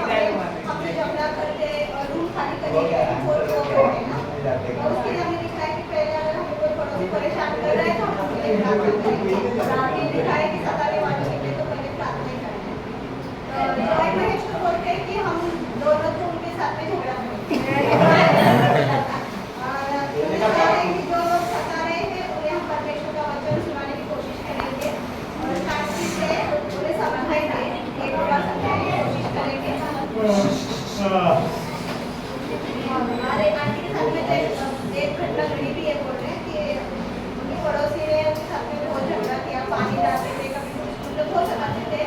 हमसे झगड़ा करते और रूम खाली करने के लिए बोल रहे हैं ना। और उसके लिए हमने लिखा है कि पहले अगर हमें कोई पड़ोसी परेशान कर रहा है तो हम उसके लिए प्रार्थना करेंगे। रात में लिखा है कि सताने वालों के लिए तो पहले प्रार्थना करेंगे। जॉय महेश को बोलते हैं कि हम दोनों तो उनके साथ में झगड़ा करेंगे। जो लोग सता रहे हैं उन्हें हम परमेश्वर का वचन सुनाने की कोशिश करेंगे और शांति से उन्हें समझाएंगे, एक बार समझाने की कोशिश करेंगे। हमारे आंटी के साथ में एक घटना घड़ी भी है, बोल रहे हैं कि उनकी पड़ोसी ने उनके साथ में बहुत झगड़ा किया, पानी डालते थे, कभी मतलब बहुत सताते थे।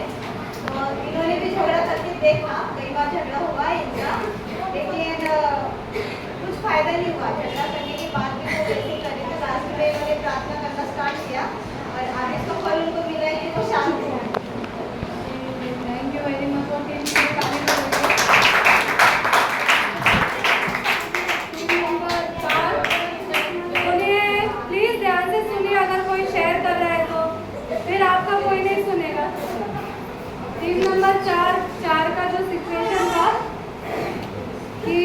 और इन्होंने भी झगड़ा करके देखा, कई बार झगड़ा हुआ है इनका, लेकिन कुछ फायदा नहीं हुआ। झगड़ा करने के बाद भी वो वैसे ही करे, तो लास्ट में इन्होंने प्रार्थना करना स्टार्ट किया और आज इसका फल उनको मिला है कि वो शांत हुआ। Thank you very much. Please ध्यान से सुनिए, अगर कोई शेयर कर रहा है तो फिर आपका कोई नहीं सुनेगा। टीम नंबर 4 का जो सिचुएशन था कि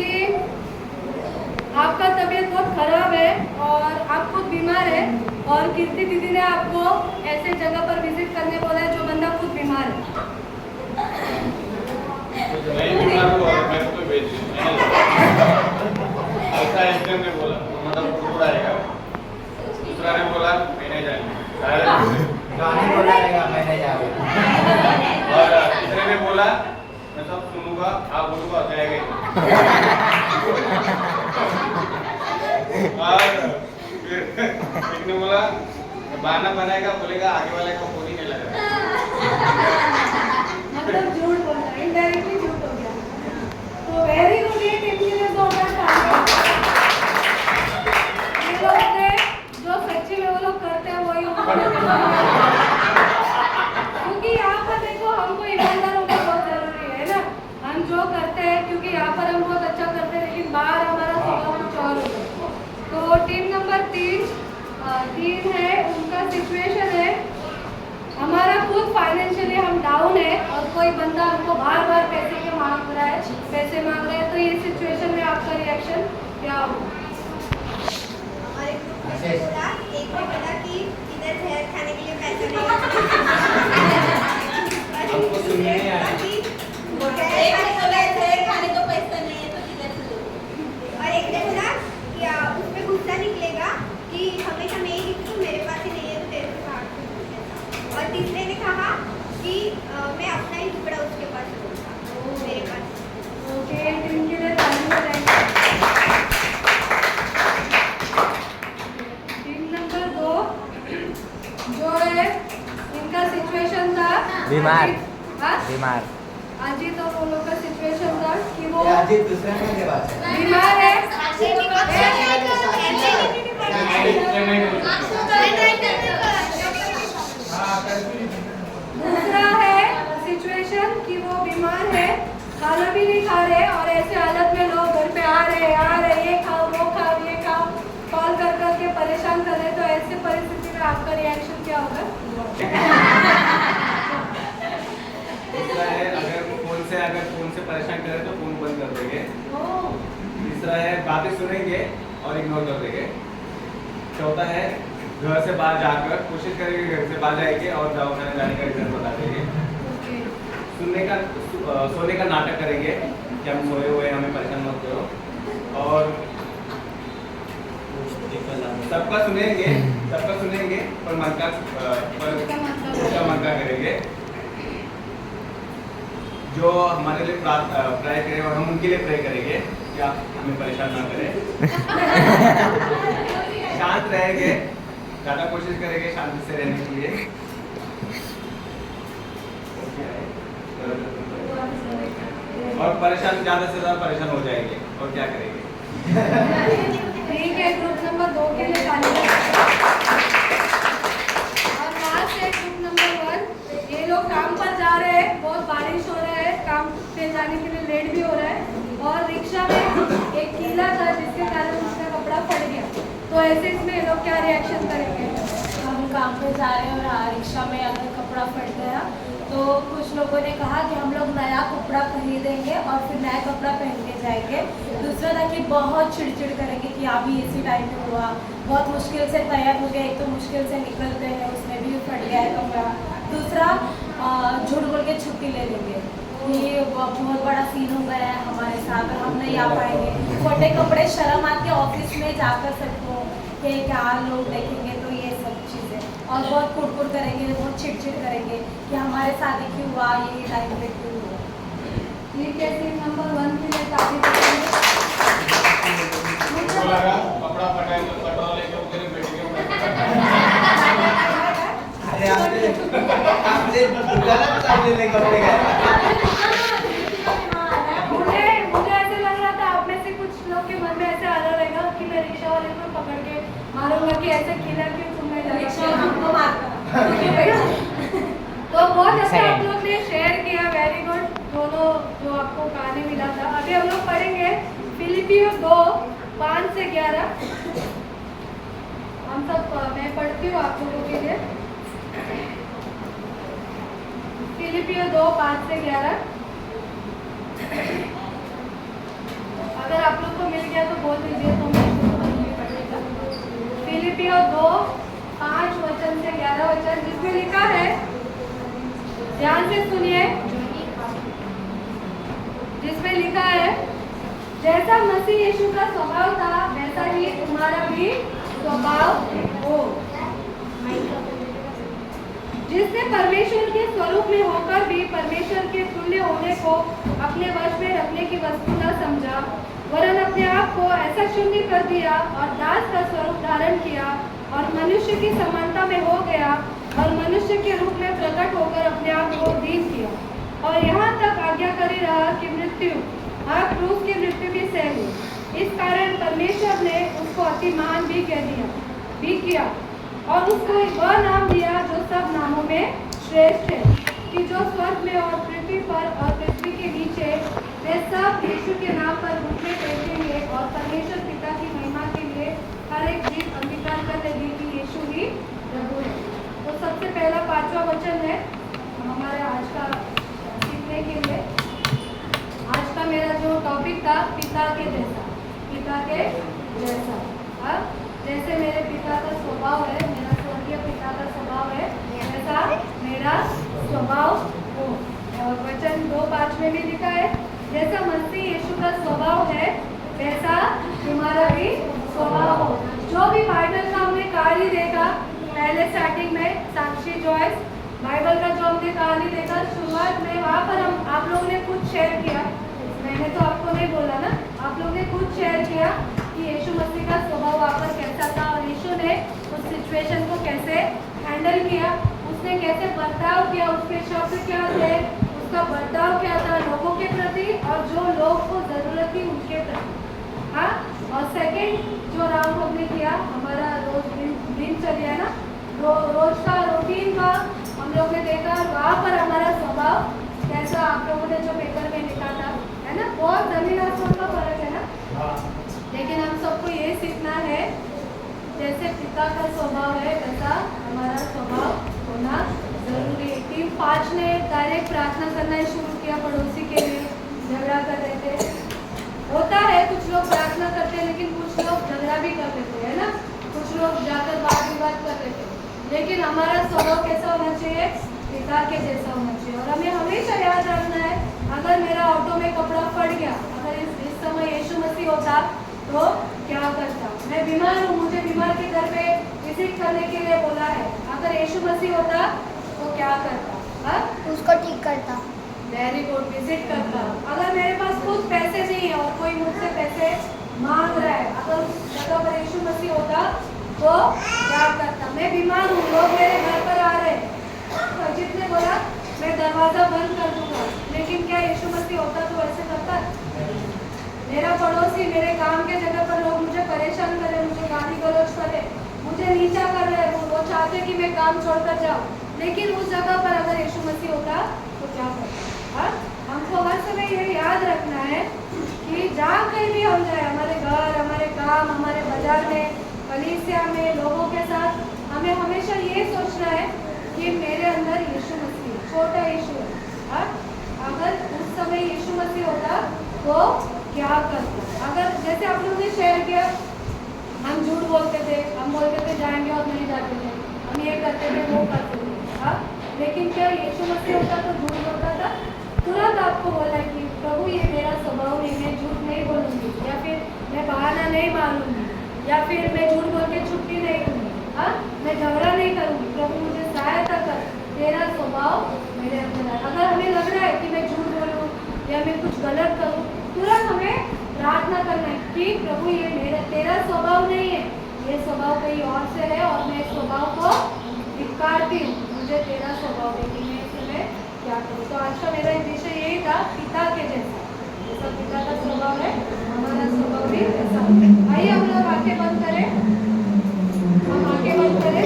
आपका तबीयत बहुत खराब है और आप खुद बीमार है और कीर्ति दीदी ने आपको ऐसे जगह पर विजिट करने बोला है जो बंदा खुद बीमार है। नहीं बीमार हुआ मैं तो भेज ऐसा एकदम ने बोला मतलब पूरा आएगा। दूसरा ने बोला मैं नहीं जाएंगे और तीसरे ने बोला मैं सब सुनूंगा, आप बोलूंगा जाएगा। और फिर एक ने बोला बहाना बनाएगा, बोलेगा आगे वाले को फोन ही नहीं लग रहा। मतलब झूठ बोल रहा है, इनडायरेक्टली झूठ हो गया। तो वेरी गुड, ये टीम टीम नंबर 3 है, उनका सिचुएशन है, हमारा खुद फाइनेंशियली हम डाउन है और कोई बंदा हमको बार बार पैसे मांग रहा है, तो ये सिचुएशन में आपका रिएक्शन क्या होगा? हमारे ग्रुप में बोला, एक ने बोला कि इधर जहर खाने के लिए पैसा नहीं हमको सुनने नहीं आया। एक ने बोला जहर खाने को पैसा नहीं है तो किधर से लोगे? और एक ने बोला कि उसमें गुस्सा निकलेगा कि हमेशा मैं ही तो मेरे पास ही नहीं है तो तेरे से भाग के पूछ लेता। और तीसरे ने कहा कि मैं अपना ही टुकड़ा उसके पास दूंगा मेरे पास। ओके, टीम के लिए ताली बजाएंगे। टीम नंबर 2 जो है, इनका सिचुएशन था बीमार। हाँ? बीमार। अजीत और वो लोग का सिचुएशन था कि वो अजीत दूसरे में के बात है। बीमार है। दूसरा है सिचुएशन कि वो बीमार है, खाना भी नहीं खा रहे और ऐसे हालत में लोग घर पे आ रहे ये खाओ वो खाओ ये खाओ कॉल कर करके परेशान कर रहे, तो ऐसी परिस्थिति में आपका रिएक्शन क्या होगा? दूसरा है अगर फोन से परेशान करे तो फोन बंद कर देंगे। तीसरा है बातें सुनेंगे और इग्नोर कर देंगे। चौथा है घर से बाहर जाकर कोशिश करेंगे, घर से बाहर जाएंगे और दवाखाने जाने का रीजन बता देंगे। सोने का नाटक करेंगे कि हम सोए हुए हैं, हमें परेशान मत करो। और सबका सुनेंगे पर मन का करेंगे। जो हमारे लिए प्रे करें और हम उनके लिए प्रे करेंगे कि आप हमें परेशान ना करें। शांत रहेंगे, ज़्यादा कोशिश करेंगे शांति से रहने के लिए। और परेशान ज़्यादा से ज़्यादा परेशान हो जाएंगे और क्या करेंगे? ठीक है, ग्रुप नंबर 2 के लिए ताली बजाएं। और लास्ट है ग्रुप नंबर 1, ये लोग काम पर जा रहे हैं, बहुत बारिश हो रहा है, काम पे जाने के लिए लेट भी हो रहा है और रिक्शा में एक कीला था जिसके कारण उसका कपड़ा फट गया, तो ऐसे इसमें ये लोग क्या रिएक्शन करेंगे? हम काम पे जा रहे हैं और रिक्शा में अगर कपड़ा फट गया तो कुछ लोगों ने कहा कि हम लोग नया कपड़ा खरीदेंगे और फिर नया कपड़ा पहन के जाएंगे। दूसरा था कि बहुत चिड़चिड़ करेंगे कि अभी इसी टाइम पे हुआ, बहुत मुश्किल से तैयार हो गया, एक तो मुश्किल से निकलते हैं उसमें भी फट गया है कपड़ा। दूसरा झूठ बोल के छुट्टी ले लेंगे, ये बहुत बड़ा सीन हो गया है हमारे साथ और हम नहीं आ पाएंगे। फटे कपड़े शर्म आके ऑफिस में जाकर सबको कि क्या लोग देखेंगे, तो ये सब चीज़ें। और बहुत कुड़कुड़ करेंगे, बहुत चिड़चिड़ करेंगे कि हमारे साथ ही क्यों हुआ, ये टाइम पे क्यों हुआ। ठीक है, टीम नंबर 1 के लिए ताली बजाएं। मुझको लगा कपड़ा फटा है तो कटोरा लेके उधर बैठ गया। अरे आपने गलत सामने ले कपड़े गए। मुझे ऐसे लग रहा था आप में से कुछ लोग के मन में ऐसे आ रहा रहेगा कि मैं रिक्शा वाले को पकड़ के मारूंगा कि ऐसे खिला क्यों तुमने रिक्शा हमको मारता। तो बहुत अच्छा आप लोग ने शेयर किया, वेरी गुड। दोनों जो आपको कहानी मिला था, अभी हम लोग पढ़ेंगे फिलिपियो 2:5 से 11। हम सब मैं पढ़ती हूँ आप लोगों के लिए। फिलिपियो 2:5 से 11। अगर आप लोग को मिल गया तो बोल दीजिए तो मैं इसको पढ़ेगा। फिलिपियो 2:5 वचन से 11 वचन, जिसमें लिखा है, ध्यान से सुनिए, जिसमें लिखा है, जैसा मसीह यीशु का स्वभाव था वैसा ही तुम्हारा भी स्वभाव हो, जिसने परमेश्वर के स्वरूप में होकर भी परमेश्वर के तुल्य होने को अपने वश में रखने की वस्तु न समझा, वरन अपने आप को ऐसा शून्य कर दिया और दास का स्वरूप धारण किया और मनुष्य की समानता में हो गया और मनुष्य के रूप में प्रकट होकर अपने आप को दीन किया और यहाँ तक आज्ञाकारी रहा कि मृत्यु, हाँ क्रूस की मृत्यु भी सह ली। इस कारण परमेश्वर ने उसको अति महान भी किया और उसको वह नाम दिया जो सब नामों में श्रेष्ठ है, कि जो स्वर्ग में और पृथ्वी पर और पृथ्वी के नीचे वे सब यीशु के नाम पर घुटने टेकेंगे और परमेश्वर पिता की महिमा के लिए हर पहला 5वां वचन है हमारे आज का सीखने के लिए। आज का मेरा जो टॉपिक था पिता के जैसा, पिता के जैसा। हाँ, जैसे मेरे पिता का स्वभाव है, मेरा स्वर्गीय पिता का स्वभाव है, ऐसा मेरा स्वभाव हो। और वचन 2:5 में भी लिखा है, जैसा मसीह यीशु का स्वभाव है वैसा तुम्हारा भी स्वभाव हो। जो भी बाइबल का हमने कहानी देखा पहले स्टार्टिंग में, साक्षी जॉयस बाइबल का जो हमने कहानी देखा शुरुआत में, वहाँ पर हम आप लोगों ने कुछ शेयर किया, मैंने तो आपको नहीं बोला ना, आप लोगों ने कुछ शेयर किया कि यीशु मसीह का स्वभाव वहाँ पर कैसा था और यीशु ने उस सिचुएशन को कैसे हैंडल किया, उसने कैसे बर्ताव किया, उसके शब्द क्या थे, उसका बर्ताव क्या था लोगों के प्रति और जो लोग को जरूरत थी उनके प्रति। हाँ, और सेकंड जो राउंड हमने किया हमारा रोज दिनचर्या ना, रोज का रूटीन का हम लोग ने देखा, वहाँ पर हमारा स्वभाव कैसा आप लोगों ने जो पेपर में लिखा था, है ना, बहुत जमीन आसमान का फर्क है ना। लेकिन हम सबको ये सीखना है जैसे पिता का स्वभाव है वैसा हमारा स्वभाव होना जरूरी है। टीम 5 ने डायरेक्ट प्रार्थना करना शुरू किया, पड़ोसी के लिए झगड़ा कर रहे थे। होता है कुछ लोग प्रार्थना करते हैं लेकिन कुछ लोग झगड़ा भी कर लेते हैं ना, कुछ लोग जाकर वाद विवाद कर लेते हैं। लेकिन हमारा स्वभाव कैसा होना चाहिए, पिता के जैसा होना चाहिए। और हमें हमेशा याद रखना है, अगर मेरा ऑटो में कपड़ा फट गया, अगर इस समय यीशु मसीह होता तो क्या करता। मैं बीमार हूँ, मुझे बीमार के घर पे विजिट करने के लिए बोला है, अगर यीशु मसीह होता तो क्या करता। हाँ, उसको ठीक करता। वेरी गुड, विजिट करता। अगर मेरे पास खुद पैसे नहीं है और कोई मुझसे पैसे मांग रहा है, अगर उस जगह पर यीशु मसीह होता तो क्या करता। मैं बीमार हूँ, लोग मेरे घर पर आ रहे हैं, तो अजीत ने बोला मैं दरवाजा बंद कर दूंगा, लेकिन क्या यीशु मसीह होता तो ऐसे करता। मेरा पड़ोसी मेरे काम के जगह पर लोग मुझे परेशान करे, मुझे गाली गलौज करे, मुझे नीचा कर रहे हैं, वो चाहते कि मैं काम छोड़कर जाऊँ, लेकिन उस जगह पर अगर यीशु मसीह होता तो क्या करता। हाँ, हमको हर समय ये याद रखना है कि जहाँ कहीं भी हम जाए, हमारे घर, हमारे काम, हमारे बाजार में, कलीसिया में, लोगों के साथ, हमें हमेशा ये सोचना है कि मेरे अंदर यीशु मसीह, छोटा यीशु है। हाँ, अगर उस समय यीशु मसीह होता तो क्या करता। अगर जैसे आप लोगों ने शेयर किया, हम झूठ बोलते थे, हम बोलते थे जाएंगे और नहीं जाते थे, हम ये करते थे वो करते थे। हाँ, लेकिन क्या यीशु मसीह होता तो झूठ बोलता था। तुरंत आपको बोला कि प्रभु ये मेरा स्वभाव नहीं, मैं झूठ नहीं बोलूँगी, या फिर मैं बहाना नहीं मारूंगी, या फिर मैं झूठ बोल के छुट्टी नहीं दूंगी। हाँ, मैं झगड़ा नहीं करूँगी, प्रभु मुझे सहायता कर, तेरा स्वभाव मेरे अंदर है। अगर हमें लग रहा है कि मैं झूठ बोलूँ या मैं कुछ गलत करूँ, तुरंत हमें प्रार्थना करना है कि प्रभु ये तेरा स्वभाव नहीं है, ये स्वभाव कहीं और से है और मैं इस स्वभाव को धिक्कारती हूँ, मुझे तेरा स्वभाव है कि मैं इस समय क्या करूँ। तो आज का मेरा विषय यही था, पिता के जैसा। जैसा पिता का स्वभाव है हमारा स्वभाव भी ऐसा। आइए हम लोग आंखें बंद करें, हम आंखें बंद करें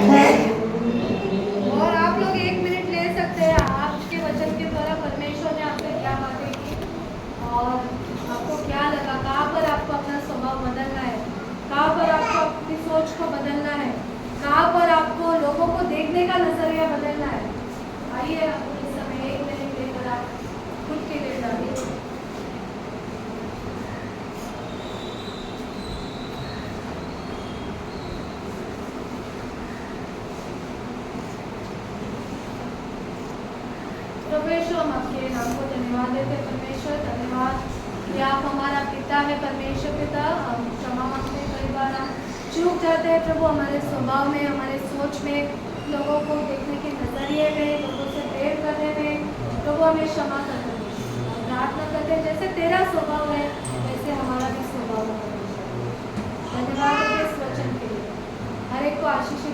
और आप लोग 1 मिनट ले सकते हैं। आपके वचन के द्वारा परमेश्वर ने आपसे क्या बातें की और आपको क्या लगा, कहाँ पर आपको अपना स्वभाव बदलना है, कहाँ पर आपको अपनी सोच को बदलना है, कहाँ पर आपको लोगों को देखने का नजरिया बदलना है। आइए इस समय 1 मिनट लेकर आप खुद के लिए डालिए। परमेश्वर, हम आपके नाम को धन्यवाद देते। परमेश्वर धन्यवाद कि आप हमारा पिता है। परमेश्वर पिता, हम क्षमा मांगते हैं, कई बार हम चूक जाते हैं प्रभु, हमारे स्वभाव में, हमारे सोच में, लोगों को देखने के नजरिए में, लोगों से प्रेम करने में, प्रभु हमें क्षमा कर दे। प्रार्थना करते हैं जैसे तेरा स्वभाव है वैसे हमारा भी स्वभाव है। धन्यवाद इस वचन के लिए, हर एक को आशीष